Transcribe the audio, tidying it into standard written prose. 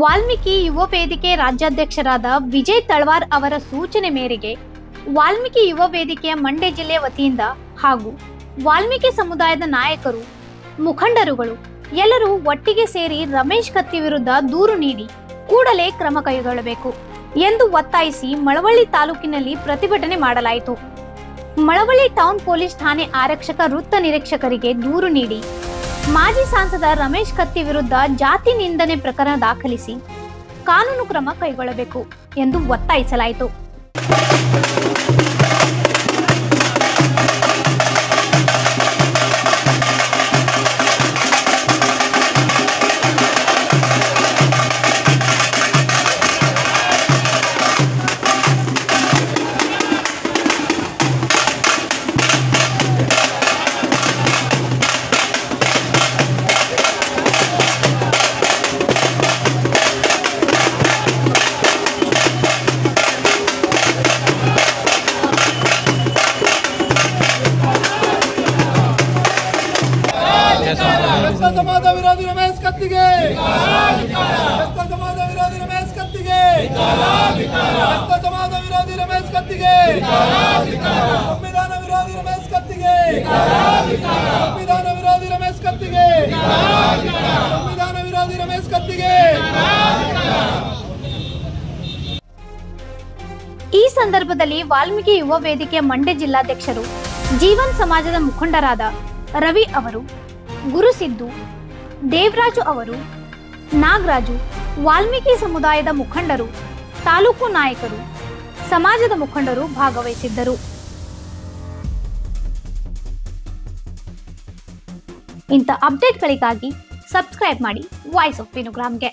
ವಾಲ್ಮೀಕಿ ಯುವ ವೇದಿಕೆ ರಾಜ್ಯಾಧ್ಯಕ್ಷರಾದ ವಿಜಯ್ ತಳವಾರ್ ಅವರ ಸೂಚನೆ ಮೇರೆಗೆ ವಾಲ್ಮೀಕಿ ಯುವ ವೇದಿಕೆಯ ಮಂಡ್ಯ ಜಿಲ್ಲೆ ವತಿಯಿಂದ ಹಾಗೂ ವಾಲ್ಮೀಕಿ ಸಮುದಾಯದ ನಾಯಕರು, ಮುಖಂಡರುಗಳು ಎಲ್ಲರೂ ಒಟ್ಟಿಗೆ ಸೇರಿ ರಮೇಶ್ ಕತ್ತಿ ವಿರುದ್ಧ ದೂರು ನೀಡಿ ಕೂಡಲೇ ಕ್ರಮ ಕೈಗೊಳ್ಳಬೇಕು ಎಂದು ಒತ್ತಾಯಿಸಿ ಮಳವಳ್ಳಿ ತಾಲೂಕಿನಲ್ಲಿ ಪ್ರತಿಭಟನೆ ಮಾಡಲಾಯಿತು. ಮಳವಳ್ಳಿ ಟೌನ್ ಪೊಲೀಸ್ ಠಾಣೆ ಆರಕ್ಷಕ ವೃತ್ತ ನಿರೀಕ್ಷಕರಿಗೆ ದೂರು ನೀಡಿ ಮಾಜಿ ಸಂಸದ ರಮೇಶ್ ಕತ್ತಿ ವಿರುದ್ಧ ಜಾತಿ ನಿಂದನೆ ಪ್ರಕರಣ ದಾಖಲಿಸಿ ಕಾನೂನು ಕ್ರಮ ಕೈಗೊಳ್ಳಬೇಕು ಎಂದು ಒತ್ತಾಯಿಸಲಾಯಿತು. समाज विरोधी रमेश कत्तिगे समाज विरोधी रमेश कत्तिगे समाज विरोधी रमेश कत्तिगे संविधान विरोधी रमेश कत्तिगे संविधान विरोधी रमेश कत्तिगे संविधान विरोधी रमेश कत्तिगे। ಈ ಸಂದರ್ಭದಲ್ಲಿ ವಾಲ್ಮೀಕಿ ಯುವ ವೇದಿಕೆಯ ಮಂಡ್ಯ ಜಿಲ್ಲಾಧ್ಯಕ್ಷರು, ಜೀವನ್ ಸಮಾಜದ ಮುಖಂಡರಾದ ರವಿ ಅವರು, ಗುರುಸಿದ್ದು, ದೇವರಾಜು ಅವರು, ನಾಗರಾಜು, ವಾಲ್ಮೀಕಿ ಸಮುದಾಯದ ಮುಖಂಡರು, ತಾಲೂಕು ನಾಯಕರು, ಸಮಾಜದ ಮುಖಂಡರು ಭಾಗವಹಿಸಿದ್ದರು. ಇಂಥ ಅಪ್ಡೇಟ್ಗಳಿಗಾಗಿ ಸಬ್ಸ್ಕ್ರೈಬ್ ಮಾಡಿ ವಾಯ್ಸ್ ಆಫ್ ವೇಣುಗ್ರಾಮ್ಗೆ.